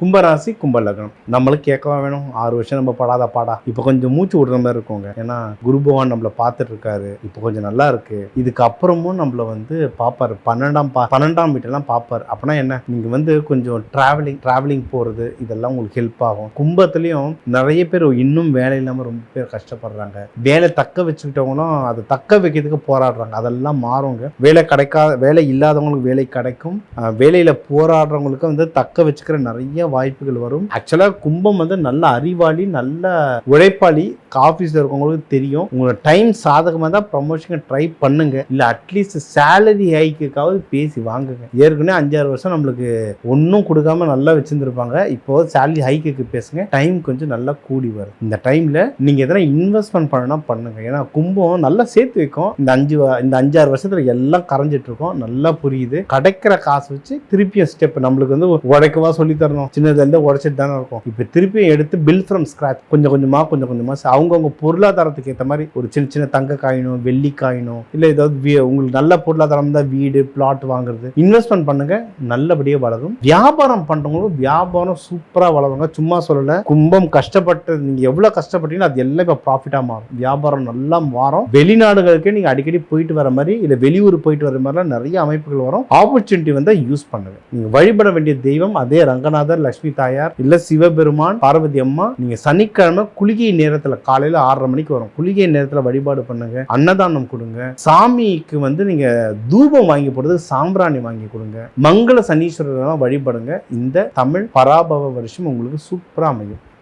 கும்பராசி கும்பலக்னம் நம்மளுக்கு கேட்கவா வேணும் 6 வருஷம் நம்ம படாத பாடா இப்போ கொஞ்சம் மூச்சு விடுற மாதிரி இருக்குங்க. ஏன்னா குரு பகவான் நம்மள பார்த்துட்டு இருக்காரு. இப்போ கொஞ்சம் நல்லா இருக்கு. இதுக்கு அப்புறமும் நம்மள பார்ப்பாரு. 12ஆம் வீட்டெல்லாம் பார்ப்பாரு. அப்படின்னா என்ன, நீங்க கொஞ்சம் டிராவலிங் போறது இதெல்லாம் உங்களுக்கு ஹெல்ப் ஆகும். கும்பத்திலையும் நிறைய பேர் இன்னும் வேலை இல்லாமல் ரொம்ப பேர் கஷ்டப்படுறாங்க. வேலை தக்க வச்சுக்கிட்டவங்களும் அதை தக்க வைக்கிறதுக்கு போராடுறாங்க. அதெல்லாம் மாறுங்க. வேலை இல்லாதவங்களுக்கு வேலை கிடைக்கும். வேலையில போராடுறவங்களுக்கு தக்க வச்சுக்கிற நிறைய வாய்ப்புகள் வரும். ஆக்சுவலா கும்பம் நல்ல அறிவாளி, நல்ல உழைப்பாளி. ஆபீஸ்ல இருக்கவங்களுக்கு தெரியும். உங்களோட டைம் சாதகமா தான் ப்ரமோஷன் ட்ரை பண்ணுங்க. இல்ல அட்லீஸ்ட் சேலரி ஹைக்குக்காவது பேசி வாங்குங்க. ஏற்கனவே 5-6 வருஷம் நம்மளுக்கு ஒன்னும் கொடுக்காம நல்லா வச்சிருந்திருப்பாங்க. இப்போ சேலரி ஹைக்கு பேசுங்க. டைம் கொஞ்சம் நல்லா கூடி வரும். இந்த டைம்ல நீங்க எதனா இன்வெஸ்ட்மெண்ட் பண்ணனா பண்ணுங்க. ஏன்னா கும்பம் நல்லா சேர்த்து வைக்கும். இந்த 5-6 வருஷத்துல எல்லாம் கரைஞ்சிட்டு இருக்கும். நல்லா புரியுது. கிடைக்கிற காசு வச்சு திருப்பியும் ஸ்டெப் நம்மளுக்கு உடைக்கவா சொல்லி தரணும். சின்னதுல உடைச்சிட்டு தானே இருக்கும். இப்ப திருப்பியும் எடுத்து பில் ஃப்ரம் ஸ்கிராச் கொஞ்சம் கொஞ்சமா அவங்கவுங்க பொருளாதாரத்துக்கு ஏற்ற மாதிரி ஒரு சின்ன சின்ன தங்க காயினோ வெள்ளி காயினோ இல்ல ஏதாவது உங்களுக்கு நல்ல பொருளாதாரம் தான் வீடு பிளாட் வாங்குறது இன்வெஸ்ட்மெண்ட் பண்ணுங்க. நல்லபடியாக வளரும். வியாபாரம் பண்றவங்களும் வியாபாரம் சூப்பரா வளருங்க. சும்மா சொல்லல. கும்பம் கஷ்டப்பட்டு நீங்க எவ்வளவு கஷ்டப்பட்டீங்களோ அது எல்லாம் இப்ப ப்ராஃபிட்டா மாறும். வியாபாரம் நல்லா மாறும். வெளிநாடுகளுக்கு நீங்க அடிக்கடி போயிட்டு வர மாதிரி இல்ல வெளியூர் போயிட்டு வர மாதிரிலாம் நிறைய அமைப்புகள் வரும். ஆப்பர்ச்சுனிட்டி யூஸ் பண்ணுங்க. நீங்க வழிபட வேண்டிய தெய்வம் அதே ரங்கநாதர், லட்சுமி தாயார், இல்ல சிவபெருமான், பார்வதி அம்மா. நீங்க சனிக்கிழமை குளிகை நேரத்துல காலையில 6:30 மணிக்கு வரும். குளிகை நேரத்துல வழிபாடு பண்ணுங்க. அன்னதானம் கொடுங்க. சாமிக்கு நீங்க தூபம் வாங்கி போடுறது, சாம்பிராணி வாங்கி கொடுங்க. மங்கள சனீஸ்வரர் வழிபடுங்க. இந்த தமிழ் பராபவ வருஷம் உங்களுக்கு சூப்பரா அமையும்.